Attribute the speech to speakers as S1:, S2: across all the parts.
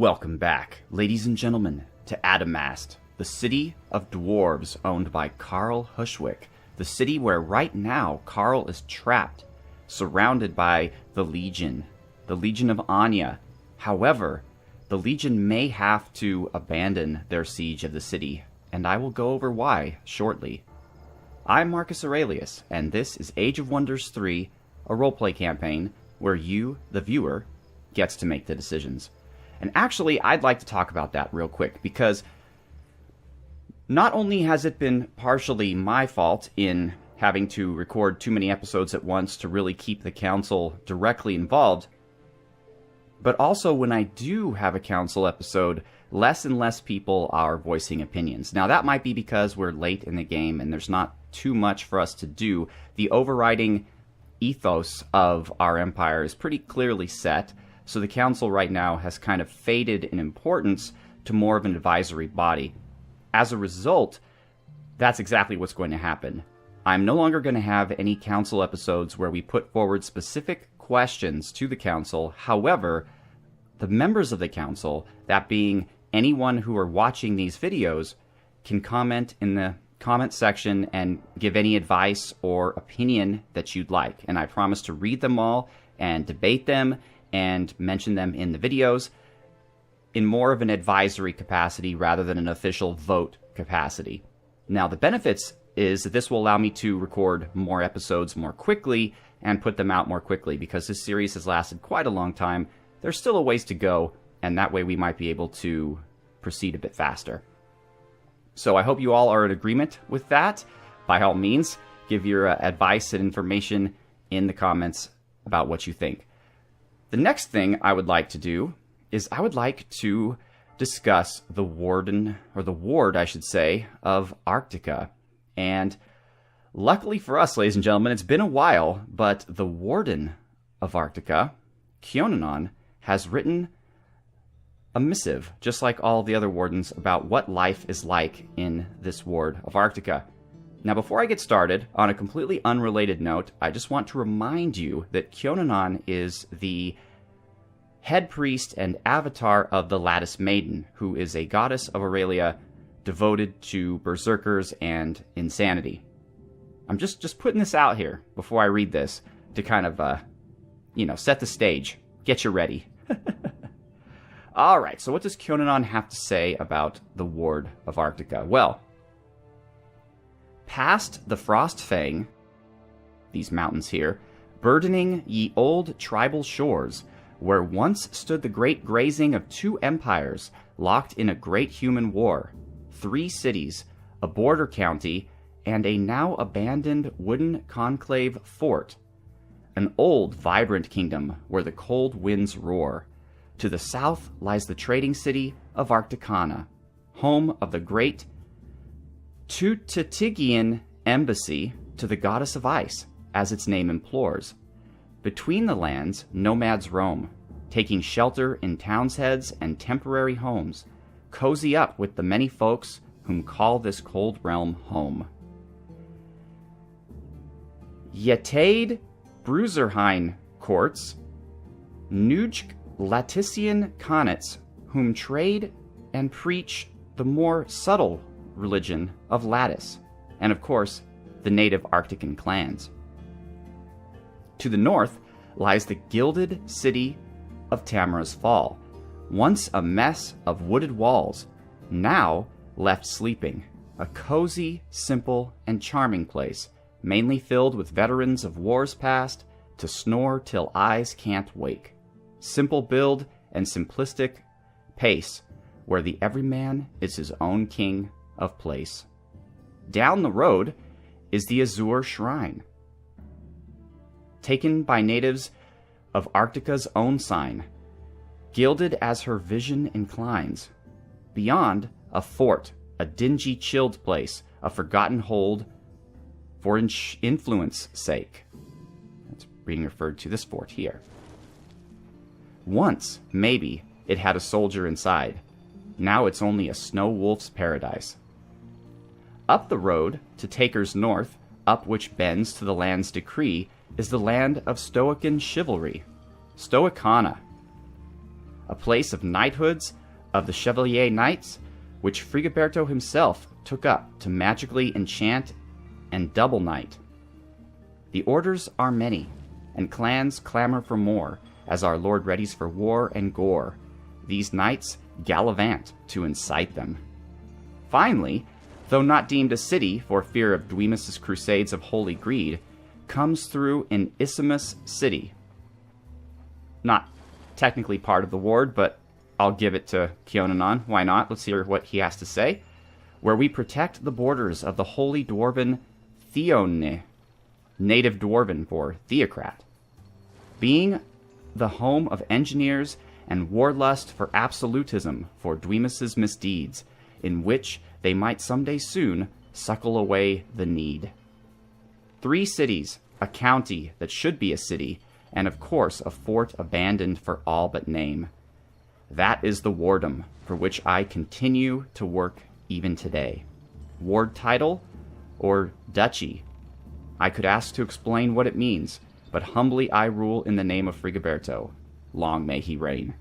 S1: Welcome back, ladies and gentlemen, to Adamast, the city of dwarves owned by Karl Hushwick, the city where right now Karl is trapped, surrounded by the Legion of Anya. However, the Legion may have to abandon their siege of the city, and I will go over why shortly. I'm Marcus Aurelius, and this is Age of Wonders 3, a roleplay campaign where you, the viewer, gets to make the decisions. And actually, I'd like to talk about that real quick, because not only has it been partially my fault in having to record too many episodes at once to really keep the council directly involved, but also when I do have a council episode, less and less people are voicing opinions. Now, that might be because we're late in the game and there's not too much for us to do. The overriding ethos of our empire is pretty clearly set, so the council right now has kind of faded in importance to more of an advisory body. As a result, that's exactly what's going to happen. I'm no longer going to have any council episodes where we put forward specific questions to the council. However, the members of the council, that being anyone who are watching these videos, can comment in the comment section and give any advice or opinion that you'd like. And I promise to read them all and debate them and mention them in the videos in more of an advisory capacity rather than an official vote capacity. Now, the benefits is that this will allow me to record more episodes more quickly and put them out more quickly, because this series has lasted quite a long time. There's still a ways to go, and that way we might be able to proceed a bit faster. So I hope you all are in agreement with that. By all means, give your advice and information in the comments about what you think. The next thing I would like to do is I would like to discuss the Warden, or the Ward, I should say, of Arctica. And luckily for us, ladies and gentlemen, it's been a while, but the Warden of Arctica, Kionanon, has written a missive, just like all the other wardens, about what life is like in this ward of Arctica. Now, before I get started, on a completely unrelated note, I just want to remind you that Kionanon is the head priest and avatar of the Lattice Maiden, who is a goddess of Aurelia devoted to berserkers and insanity. I'm just putting this out here before I read this to kind of, set the stage. Get you ready. Alright, so what does Kionanon have to say about the Ward of Arctica? Well, past the Frostfang, these mountains here, burdening ye old tribal shores, where once stood the great grazing of two empires, locked in a great human war, 3 cities, a border county, and a now abandoned wooden conclave fort, an old vibrant kingdom where the cold winds roar. To the south lies the trading city of Arcticana, home of the great Tutatigian embassy to the goddess of ice, as its name implores. Between the lands, nomads roam, taking shelter in towns' heads and temporary homes, cozy up with the many folks whom call this cold realm home. Yetade Bruiserhain courts, Nujk Latician Connats, whom trade and preach the more subtle religion of Lattice, and of course, the native Arctican clans. To the north lies the gilded city of Tamara's Fall, once a mess of wooded walls, now left sleeping, a cozy, simple, and charming place, mainly filled with veterans of wars past, to snore till eyes can't wake. Simple build and simplistic pace, where the everyman is his own king of place. Down the road is the Azure Shrine, taken by natives of Arctica's own sign, gilded as her vision inclines. Beyond, a fort, a dingy chilled place, a forgotten hold for influence sake. That's being referred to this fort here. Once, maybe, it had a soldier inside. Now it's only a snow wolf's paradise. Up the road, to Taker's north, up which bends to the land's decree, is the land of Stoican chivalry, Stoicana, a place of knighthoods of the Chevalier Knights, which Frigiberto himself took up to magically enchant and double knight. The orders are many, and clans clamor for more, as our lord readies for war and gore. These knights gallivant to incite them. Finally, though not deemed a city for fear of Dwemus's crusades of holy greed, comes through in Isthmus City. Not technically part of the ward, but I'll give it to Kyonanon. Why not? Let's hear what he has to say. Where we protect the borders of the holy dwarven Theone, native dwarven for theocrat. Being the home of engineers and warlust for absolutism for Dwemus's misdeeds, in which they might someday soon suckle away the need. 3 cities, a county that should be a city, and of course a fort abandoned for all but name. That is the wardom for which I continue to work even today. Ward title or duchy? I could ask to explain what it means, but humbly I rule in the name of Frigiberto. Long may he reign.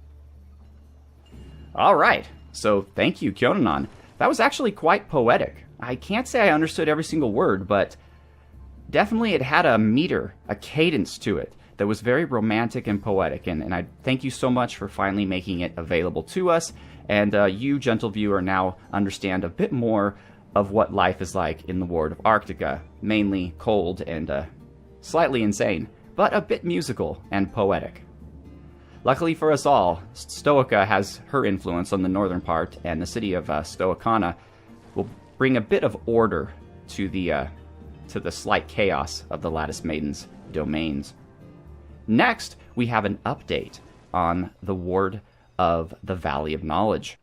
S1: All right, so thank you, Kyonanon. That was actually quite poetic. I can't say I understood every single word, but definitely it had a meter, a cadence to it that was very romantic and poetic, and I thank you so much for finally making it available to us, and you, gentle viewer, now understand a bit more of what life is like in the ward of Arctica, mainly cold and slightly insane, but a bit musical and poetic. Luckily for us all, Stoica has her influence on the northern part, and the city of Stoicana will bring a bit of order to the slight chaos of the Lattice Maiden's domains. Next, we have an update on the ward of the Valley of Knowledge,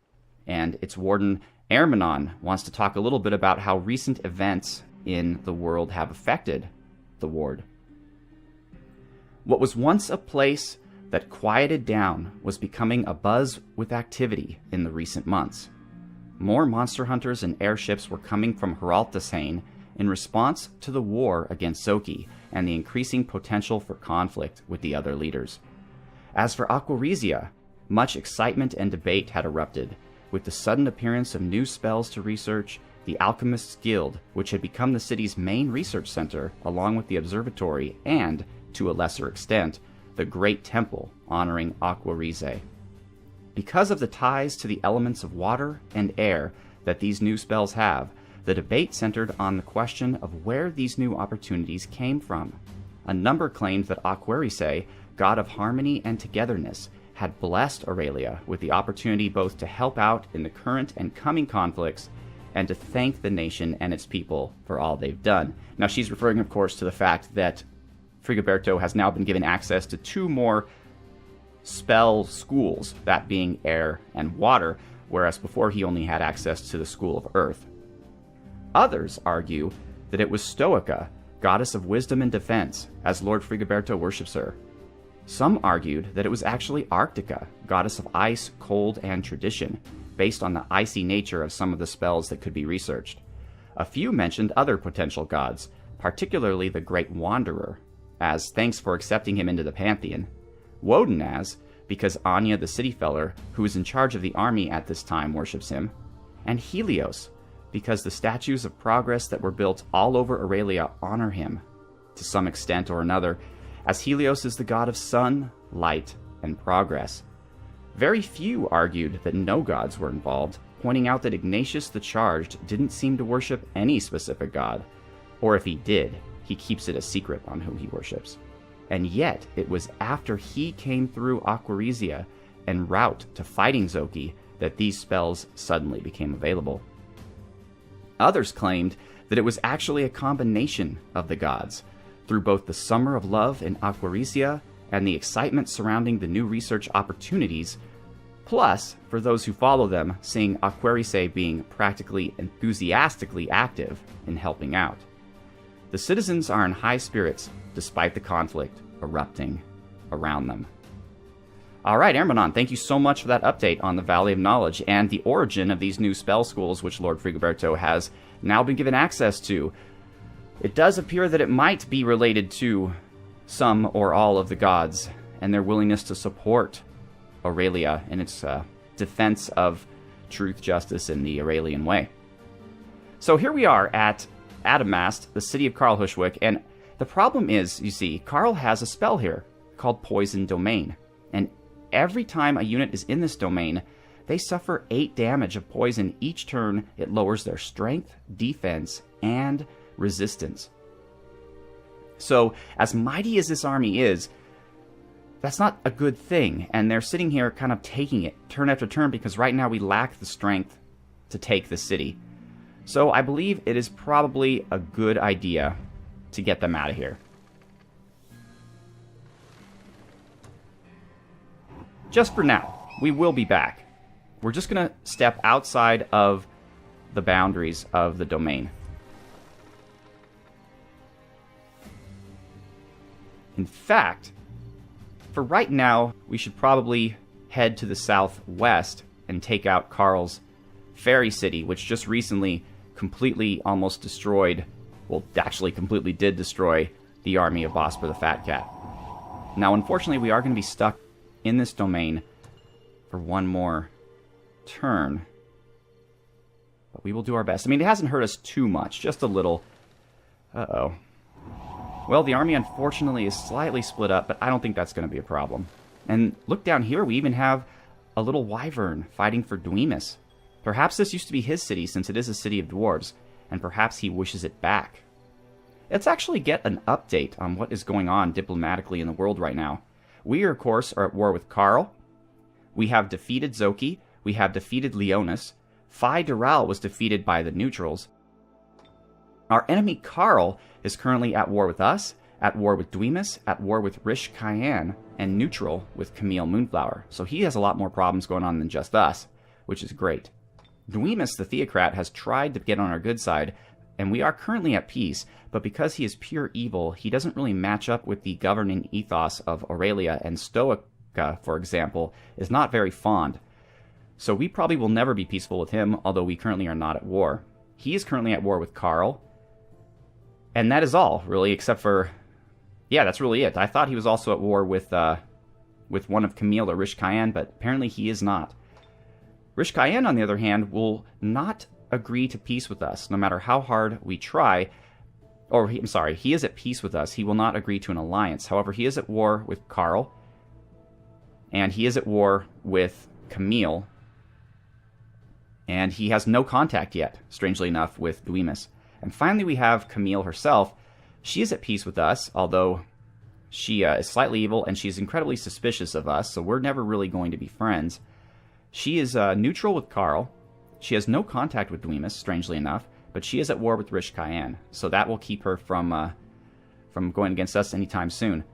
S1: and its warden Ermanon wants to talk a little bit about how recent events in the world have affected the ward. What was once a place that quieted down was becoming abuzz with activity in the recent months. More monster hunters and airships were coming from Heraltasane in response to the war against Zoki and the increasing potential for conflict with the other leaders. As for Aquaresia, much excitement and debate had erupted, with the sudden appearance of new spells to research, the Alchemists' Guild, which had become the city's main research center, along with the observatory and, to a lesser extent, the Great Temple honoring Aquaresia. Because of the ties to the elements of water and air that these new spells have, the debate centered on the question of where these new opportunities came from. A number claimed that Aquaresia, god of harmony and togetherness, had blessed Aurelia with the opportunity both to help out in the current and coming conflicts and to thank the nation and its people for all they've done. Now, she's referring, of course, to the fact that Frigiberto has now been given access to 2 more spell schools, that being air and water, whereas before he only had access to the School of Earth. Others argue that it was Stoica, goddess of wisdom and defense, as Lord Frigiberto worships her. Some argued that it was actually Arctica, goddess of ice, cold, and tradition, based on the icy nature of some of the spells that could be researched. A few mentioned other potential gods, particularly the Great Wanderer, as thanks for accepting him into the pantheon. Woden as, because Anya the City Feller, who is in charge of the army at this time, worships him. And Helios, because the statues of progress that were built all over Aurelia honor him, to some extent or another, as Helios is the god of sun, light, and progress. Very few argued that no gods were involved, pointing out that Ignatius the Charged didn't seem to worship any specific god, or if he did, he keeps it a secret on who he worships. And yet, it was after he came through Aquaresia en route to fighting Zoki that these spells suddenly became available. Others claimed that it was actually a combination of the gods, through both the Summer of Love in Aquaresia and the excitement surrounding the new research opportunities, plus, for those who follow them, seeing Aquaresia being practically enthusiastically active in helping out. The citizens are in high spirits, despite the conflict erupting around them. All right, Ermanon, thank you so much for that update on the Valley of Knowledge and the origin of these new spell schools which Lord Frigiberto has now been given access to. It does appear that it might be related to some or all of the gods and their willingness to support Aurelia in its defense of truth, justice, and the Aurelian way. So here we are at Adamast, the city of Karl Hushwick, and the problem is, you see, Karl has a spell here called Poison Domain, and every time a unit is in this domain, they suffer 8 damage of poison each turn. It lowers their strength, defense, and resistance. So, as mighty as this army is, that's not a good thing, and they're sitting here kind of taking it turn after turn because right now we lack the strength to take the city. So I believe it is probably a good idea to get them out of here. Just for now, we will be back. We're just going to step outside of the boundaries of the domain. In fact, for right now, we should probably head to the southwest and take out Karl's Fairy City, which just recently completely almost destroyed, well, actually completely did destroy the army of Bosper the Fat Cat. Now, unfortunately, we are going to be stuck in this domain for one more turn. But we will do our best. I mean, it hasn't hurt us too much, just a little. Uh-oh. Well, the army, unfortunately, is slightly split up, but I don't think that's going to be a problem. And look down here, we even have a little wyvern fighting for Dwemus. Perhaps this used to be his city, since it is a city of dwarves, and perhaps he wishes it back. Let's actually get an update on what is going on diplomatically in the world right now. We, of course, are at war with Karl. We have defeated Zoki. We have defeated Leonis. Phi Dural was defeated by the neutrals. Our enemy Karl is currently at war with us, at war with Dwemus, at war with Rish Cayenne, and neutral with Camille Moonflower. So he has a lot more problems going on than just us, which is great. Dwemus, the Theocrat, has tried to get on our good side, and we are currently at peace, but because he is pure evil, he doesn't really match up with the governing ethos of Aurelia, and Stoica, for example, is not very fond. So we probably will never be peaceful with him, although we currently are not at war. He is currently at war with Karl, and that is all, really, except for... yeah, that's really it. I thought he was also at war with one of Camille or Rish Cayenne, but apparently he is not. Rish Cayenne, on the other hand, will not agree to peace with us, no matter how hard we try. Or, I'm sorry, he is at peace with us. He will not agree to an alliance. However, he is at war with Karl, and he is at war with Camille, and he has no contact yet, strangely enough, with Dwemus. And finally, we have Camille herself. She is at peace with us, although she is slightly evil, and she's incredibly suspicious of us, so we're never really going to be friends. She is neutral with Karl. She has no contact with Dwemus, strangely enough, but she is at war with Rish Cayenne, so that will keep her from going against us anytime soon.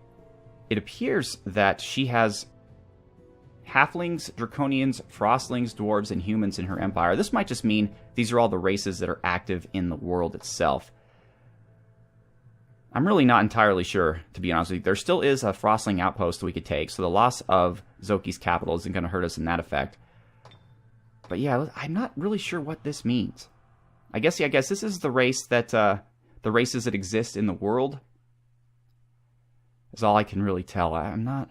S1: It appears that she has halflings, draconians, frostlings, dwarves, and humans in her empire. This might just mean these are all the races that are active in the world itself. I'm really not entirely sure, to be honest with you. There still is a frostling outpost that we could take, so the loss of Zoki's capital isn't going to hurt us in that effect. But yeah, I'm not really sure what this means. I guess this is the race that, the races that exist in the world, is all I can really tell. I'm not...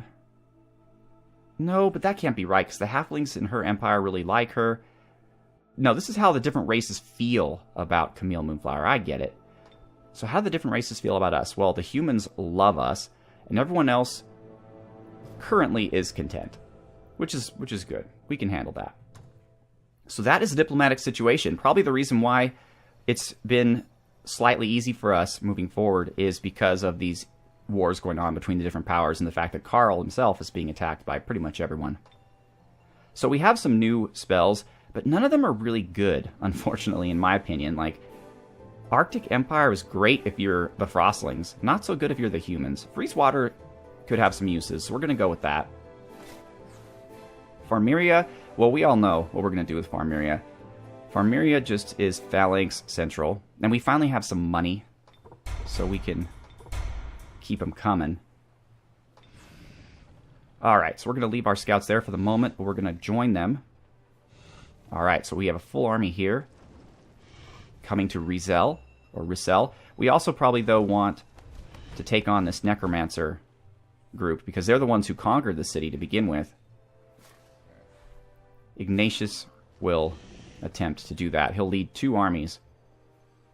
S1: No, but that can't be right, because the halflings in her empire really like her. No, this is how the different races feel about Camille Moonflower. I get it. So how do the different races feel about us? Well, the humans love us, and everyone else currently is content, which is good. We can handle that. So that is the diplomatic situation. Probably the reason why it's been slightly easy for us moving forward is because of these wars going on between the different powers and the fact that Karl himself is being attacked by pretty much everyone. So we have some new spells, but none of them are really good, unfortunately, in my opinion. Like, Arctic Empire is great if you're the Frostlings, not so good if you're the humans. Freeze Water could have some uses, so we're going to go with that. Farmeria, well, we all know what we're going to do with Farmeria. Farmeria just is Phalanx Central, and we finally have some money, so we can keep them coming. Alright, so we're going to leave our scouts there for the moment, but we're going to join them. Alright, so we have a full army here, coming to Rizel, or Rizel. We also probably, though, want to take on this Necromancer group, because they're the ones who conquered the city to begin with. Ignatius will attempt to do that. He'll lead 2 armies.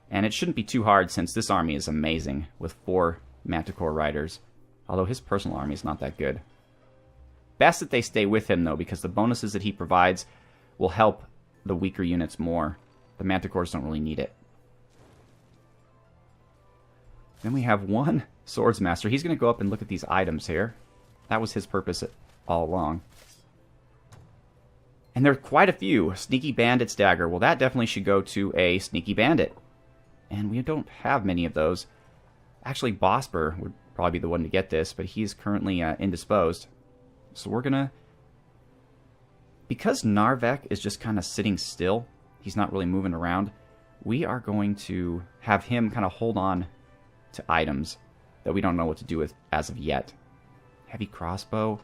S1: And it shouldn't be too hard since this army is amazing with 4 Manticore riders. Although his personal army is not that good. Best that they stay with him, though, because the bonuses that he provides will help the weaker units more. The Manticores don't really need it. Then we have 1 Swordsmaster. He's going to go up and look at these items here. That was his purpose all along. And there are quite a few. Sneaky Bandit's Dagger. Well, that definitely should go to a Sneaky Bandit. And we don't have many of those. Actually, Bosper would probably be the one to get this, but he's currently indisposed. So we're going to... Because Narvek is just kind of sitting still, he's not really moving around, we are going to have him kind of hold on to items that we don't know what to do with as of yet. Heavy crossbow.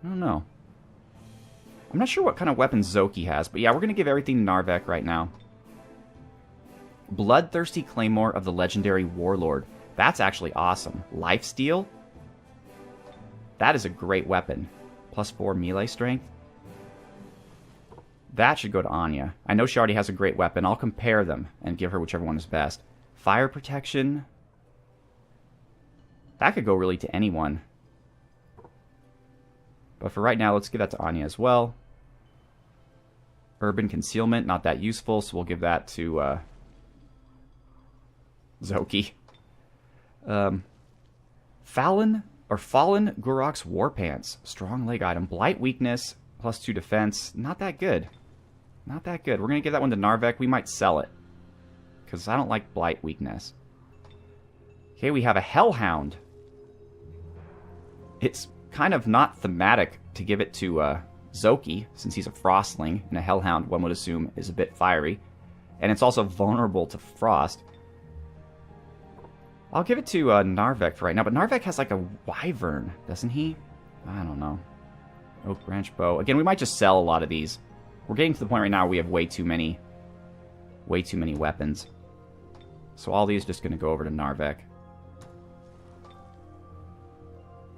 S1: I don't know. I'm not sure what kind of weapons Zoki has, but yeah, we're going to give everything to Narvek right now. Bloodthirsty Claymore of the Legendary Warlord. That's actually awesome. Lifesteal? That is a great weapon. +4 melee strength. That should go to Anya. I know she already has a great weapon. I'll compare them and give her whichever one is best. Fire protection. That could go really to anyone. But for right now, let's give that to Anya as well. Urban Concealment, not that useful, so we'll give that to Zoki. Fallen Gurok's Warpants. Strong leg item. Blight weakness, +2 defense. Not that good. Not that good. We're going to give that one to Narvek. We might sell it, because I don't like Blight weakness. Okay, we have a Hellhound. It's kind of not thematic to give it to Zoki, since he's a Frostling, and a Hellhound, one would assume, is a bit fiery. And it's also vulnerable to frost. I'll give it to Narvek for right now, but Narvek has like a Wyvern, doesn't he? I don't know. Oak Branch Bow. Again, we might just sell a lot of these. We're getting to the point right now where we have way too many weapons. So all these are just going to go over to Narvek.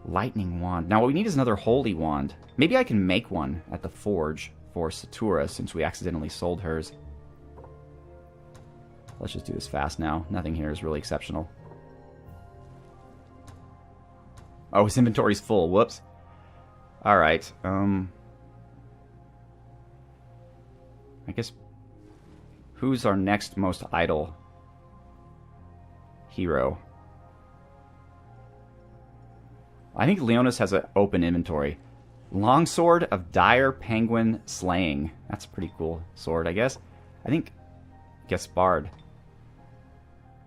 S1: Lightning Wand. Now what we need is another Holy Wand. Maybe I can make one at the Forge for Satura, since we accidentally sold hers. Let's just do this fast now. Nothing here is really exceptional. Oh, his inventory's full. Whoops. Alright. I guess... Who's our next most idle hero? I think Leonis has an open inventory. Longsword of Dire Penguin Slaying. That's a pretty cool sword, I guess. I think Gaspard.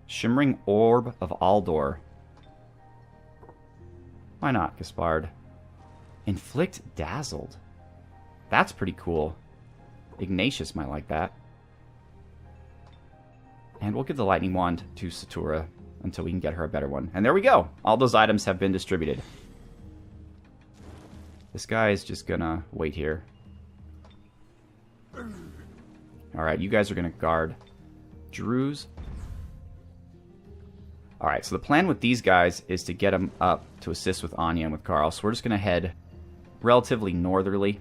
S1: Shimmering Orb of Aldor. Why not, Gaspard? Inflict Dazzled. That's pretty cool. Ignatius might like that. And we'll give the Lightning Wand to Satura until we can get her a better one. And there we go! All those items have been distributed. This guy is just gonna wait here. Alright, you guys are gonna guard Druze. Alright, so the plan with these guys is to get them up to assist with Anya and with Karl. So we're just gonna head relatively northerly,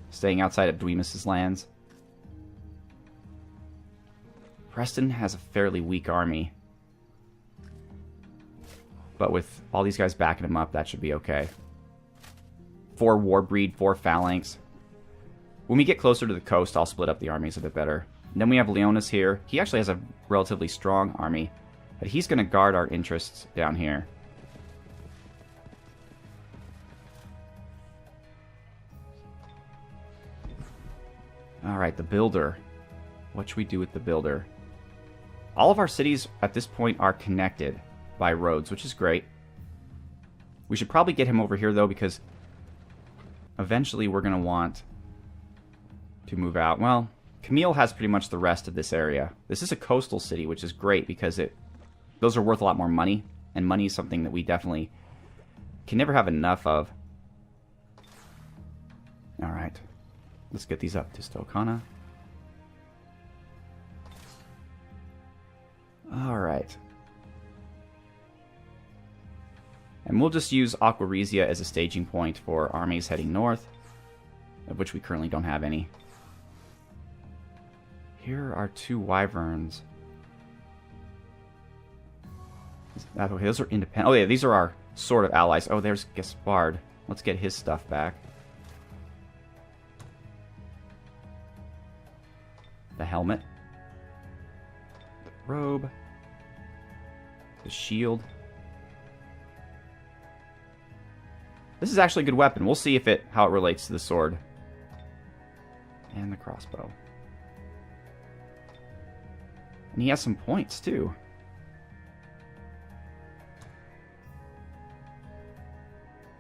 S1: staying outside of Dwemus' lands. Preston has a fairly weak army, but with all these guys backing him up, that should be okay. 4 Warbreed, 4 Phalanx. When we get closer to the coast, I'll split up the armies a bit better. And then we have Leonis here. He actually has a relatively strong army, but he's going to guard our interests down here. Alright, the Builder. What should we do with the Builder? All of our cities at this point are connected by roads, which is great. We should probably get him over here, though, because eventually we're going to want to move out. Well, Camille has pretty much the rest of this area. This is a coastal city, which is great because those are worth a lot more money, and money is something that we definitely can never have enough of. Alright, let's get these up to Stokana. Alright. And we'll just use Aquaresia as a staging point for armies heading north, of which we currently don't have any. Here are 2 wyverns. Okay, those are independent. Oh yeah, these are our sort of allies. Oh, there's Gaspard. Let's get his stuff back. The helmet. The robe. The shield. This is actually a good weapon. We'll see if how it relates to the sword. And the crossbow. And he has some points, too.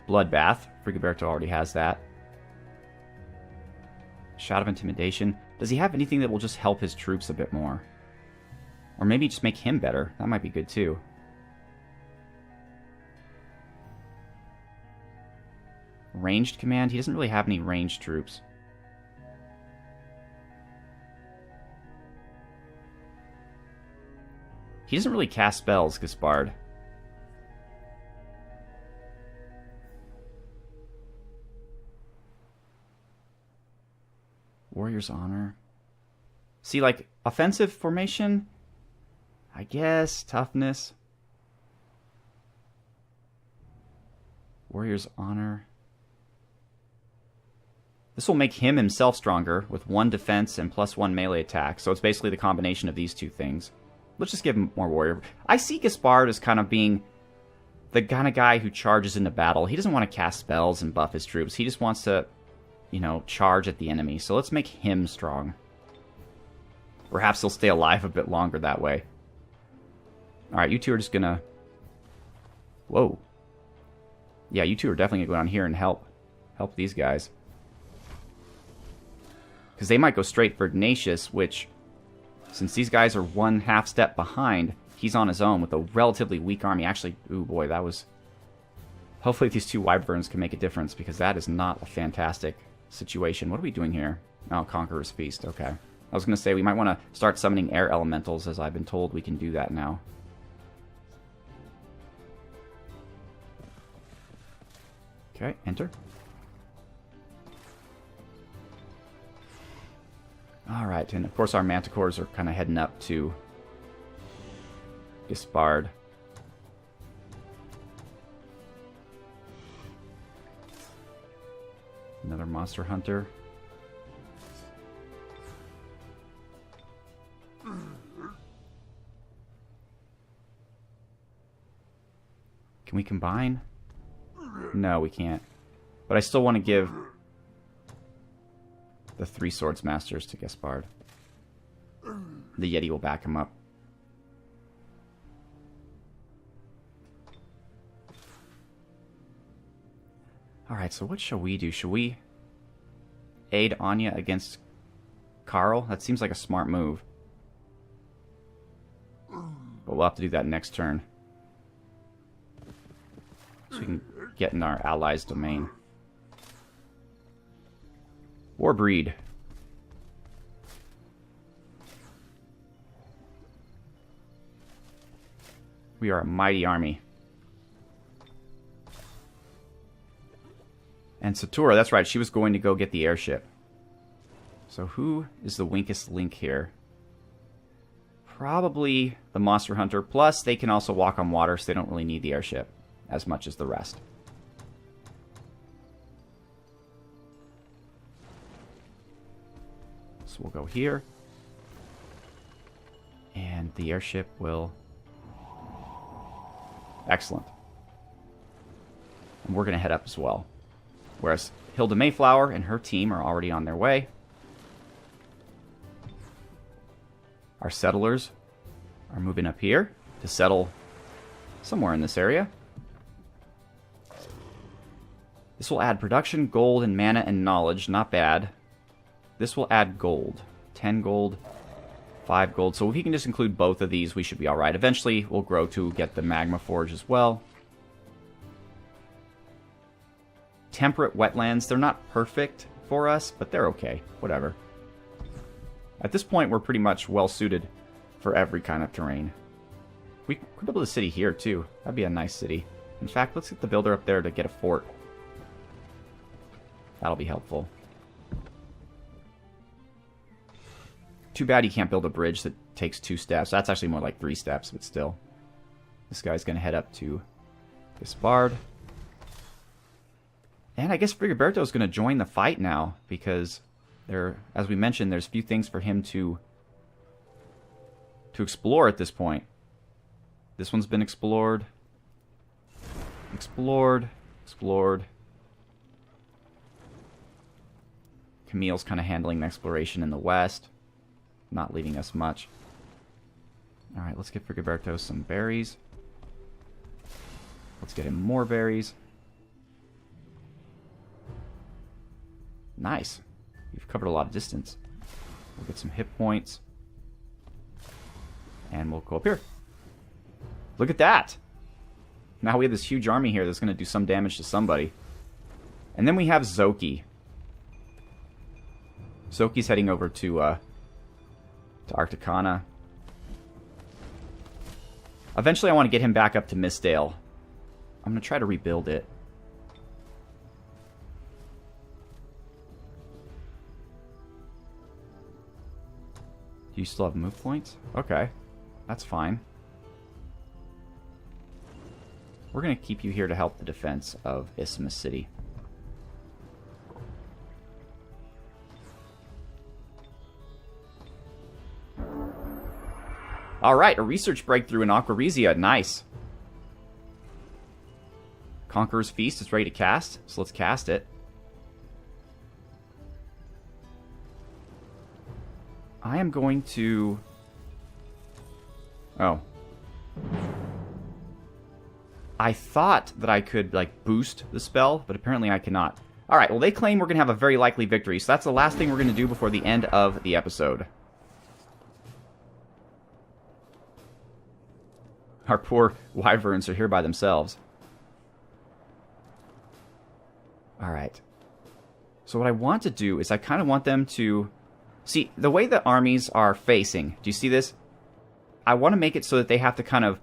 S1: Bloodbath. Frigoberto already has that. Shout of Intimidation. Does he have anything that will just help his troops a bit more? Or maybe just make him better. That might be good, too. Ranged command? He doesn't really have any ranged troops. He doesn't really cast spells, Gaspard. Warrior's Honor. See, like, offensive formation? I guess. Toughness. Warrior's Honor. This will make him himself stronger with 1 defense and +1 melee attack. So it's basically the combination of these 2 things. Let's just give him more warrior. I see Gaspard as kind of being the kind of guy who charges into battle. He doesn't want to cast spells and buff his troops. He just wants to, you know, charge at the enemy. So let's make him strong. Perhaps he'll stay alive a bit longer that way. Alright, you 2 are just gonna... Whoa. Yeah, you 2 are definitely gonna go down here and help these guys. Because they might go straight for Ignatius, which, since these guys are 1/2 step behind, he's on his own with a relatively weak army. Actually, ooh boy, that was... Hopefully these 2 wyverns can make a difference, because that is not a fantastic situation. What are we doing here? Oh, Conqueror's Feast, okay. I was going to say, we might want to start summoning air elementals, as I've been told we can do that now. Okay, enter. Alright, and of course our manticores are kind of heading up to Gaspard. Another monster hunter. Can we combine? No, we can't. But I still want to give the 3 Swords Masters to Gaspard. The Yeti will back him up. Alright, so what shall we do? Shall we aid Anya against Karl? That seems like a smart move. But we'll have to do that next turn. So we can get in our allies' domain. Warbreed. We are a mighty army. And Satura, that's right, she was going to go get the airship. So who is the weakest link here? Probably the Monster Hunter, plus they can also walk on water, so they don't really need the airship as much as the rest. So we'll go here. And the airship will... Excellent. And we're going to head up as well. Whereas Hilda Mayflower and her team are already on their way. Our settlers are moving up here to settle somewhere in this area. This will add production, gold, and mana and knowledge. Not bad. This will add gold. 10 gold, 5 gold. So if he can just include both of these, we should be alright. Eventually, we'll grow to get the Magma Forge as well. Temperate wetlands. They're not perfect for us, but they're okay. Whatever. At this point, we're pretty much well-suited for every kind of terrain. We could build a city here, too. That'd be a nice city. In fact, let's get the builder up there to get a fort. That'll be helpful. Too bad you can't build a bridge that takes 2 steps. That's actually more like 3 steps, but still. This guy's going to head up to this bard. And I guess Frigoberto's going to join the fight now, because there, as we mentioned, there's few things for him to explore at this point. This one's been explored. Explored. Camille's kind of handling the exploration in the west. Not leaving us much. Alright, let's get Frigoberto some berries. Let's get him more berries. Nice. You've covered a lot of distance. We'll get some hit points. And we'll go up here. Look at that! Now we have this huge army here that's going to do some damage to somebody. And then we have Zoki. Zoki's heading over to Arcticana. Eventually I want to get him back up to Mistdale. I'm going to try to rebuild it. Do you still have move points? Okay. That's fine. We're going to keep you here to help the defense of Isthmus City. Alright, a research breakthrough in Aquaresia. Nice. Conqueror's Feast is ready to cast, so let's cast it. I am going to... Oh. I thought that I could, like, boost the spell, but apparently I cannot. Alright, well, they claim we're going to have a very likely victory, so that's the last thing we're going to do before the end of the episode. Our poor wyverns are here by themselves. Alright. So what I want to do is I kind of want them to... See, the way the armies are facing, do you see this? I want to make it so that they have to kind of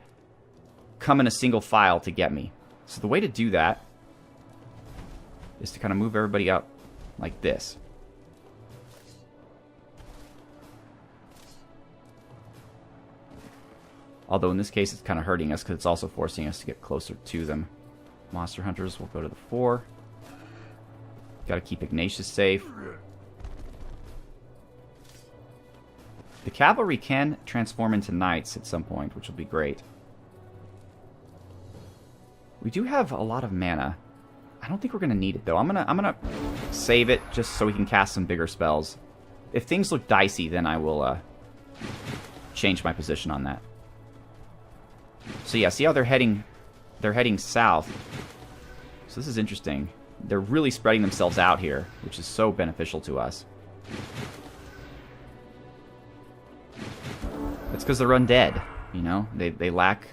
S1: come in a single file to get me. So the way to do that is to kind of move everybody up like this. Although in this case it's kind of hurting us because it's also forcing us to get closer to them. Monster Hunters will go to the 4. Got to keep Ignatius safe. The cavalry can transform into knights at some point, which will be great. We do have a lot of mana. I don't think we're gonna need it though. I'm gonna save it just so we can cast some bigger spells. If things look dicey, then I will change my position on that. So yeah, see how they're heading south. So this is interesting. They're really spreading themselves out here, which is so beneficial to us. It's because they're undead, you know? They lack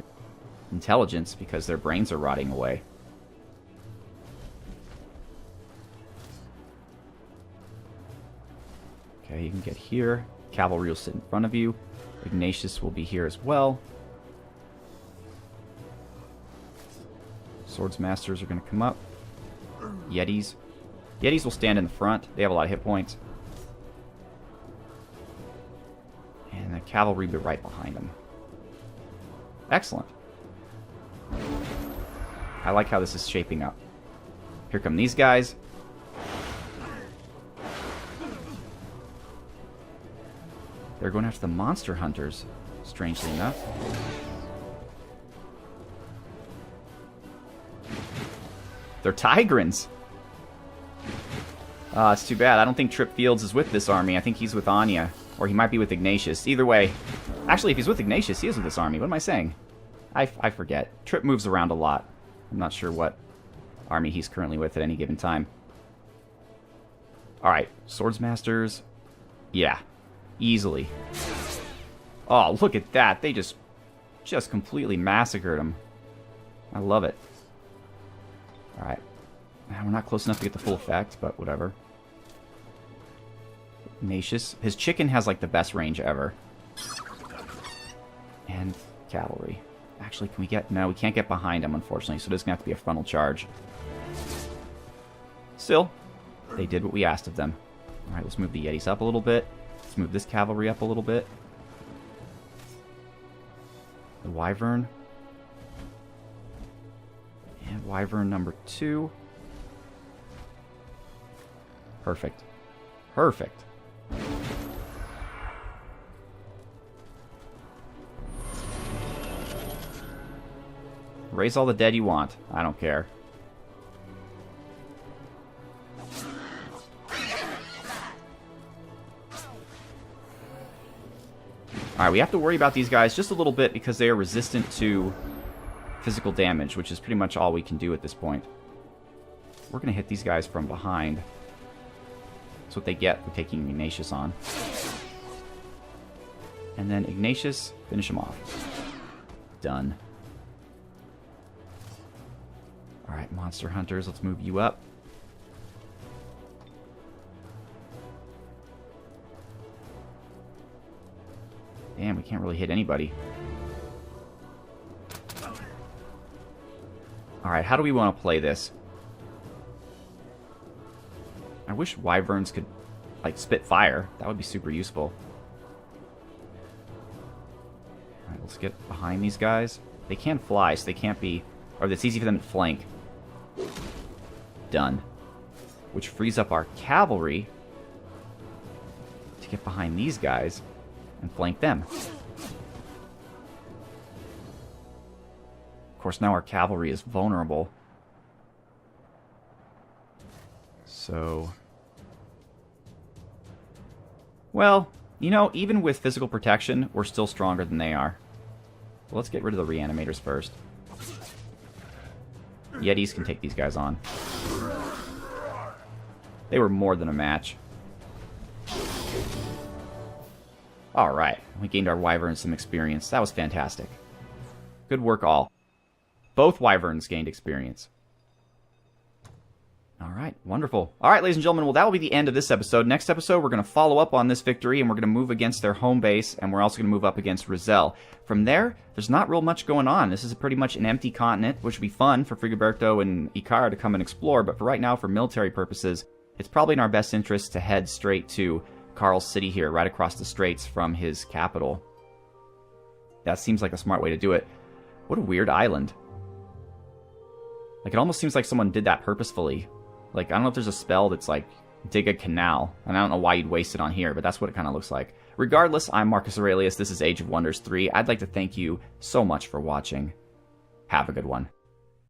S1: intelligence because their brains are rotting away. Okay, you can get here. Cavalry will sit in front of you. Ignatius will be here as well. Swordsmasters are going to come up. Yetis. Yetis will stand in the front. They have a lot of hit points. And the cavalry will be right behind them. Excellent. I like how this is shaping up. Here come these guys. They're going after the monster hunters, strangely enough. They're Tigrans. It's too bad. I don't think Trip Fields is with this army. I think he's with Anya. Or he might be with Ignatius. Either way. Actually, if he's with Ignatius, he is with this army. What am I saying? I forget. Trip moves around a lot. I'm not sure what army he's currently with at any given time. Alright. Swordsmasters. Yeah. Easily. Oh, look at that. They just completely massacred him. I love it. Alright. We're not close enough to get the full effect, but whatever. Ignatius. His chicken has like the best range ever. And cavalry. Actually, can we get... No, we can't get behind him, unfortunately, so it is going to have to be a frontal charge. Still, they did what we asked of them. Alright, let's move the Yetis up a little bit. Let's move this cavalry up a little bit. The Wyvern. And Wyvern number 2. Perfect. Perfect. Raise all the dead you want. I don't care. Alright, we have to worry about these guys just a little bit because they are resistant to physical damage, which is pretty much all we can do at this point. We're going to hit these guys from behind. That's what they get for taking Ignatius on. And then Ignatius, finish him off. Done. Alright, Monster Hunters, let's move you up. Damn, we can't really hit anybody. Alright, how do we want to play this? I wish Wyverns could, like, spit fire. That would be super useful. Alright, let's get behind these guys. They can fly, so they can't be... Or it's easy for them to flank. Done. Which frees up our cavalry to get behind these guys and flank them. Of course, now our cavalry is vulnerable. So... Well, you know, even with physical protection, we're still stronger than they are. So let's get rid of the reanimators first. Yetis can take these guys on. They were more than a match. Alright, we gained our Wyverns some experience. That was fantastic. Good work, all. Both Wyverns gained experience. Alright, wonderful. Alright, ladies and gentlemen, well, that will be the end of this episode. Next episode, we're going to follow up on this victory, and we're going to move against their home base, and we're also going to move up against Rizal. From there, there's not real much going on. This is pretty much an empty continent, which would be fun for Frigoberto and Ikara to come and explore, but for right now, for military purposes, it's probably in our best interest to head straight to Karl's city here, right across the straits from his capital. That seems like a smart way to do it. What a weird island. Like, it almost seems like someone did that purposefully. Like, I don't know if there's a spell that's like, dig a canal, and I don't know why you'd waste it on here, but that's what it kind of looks like. Regardless, I'm Marcus Aurelius, this is Age of Wonders 3. I'd like to thank you so much for watching. Have a good one.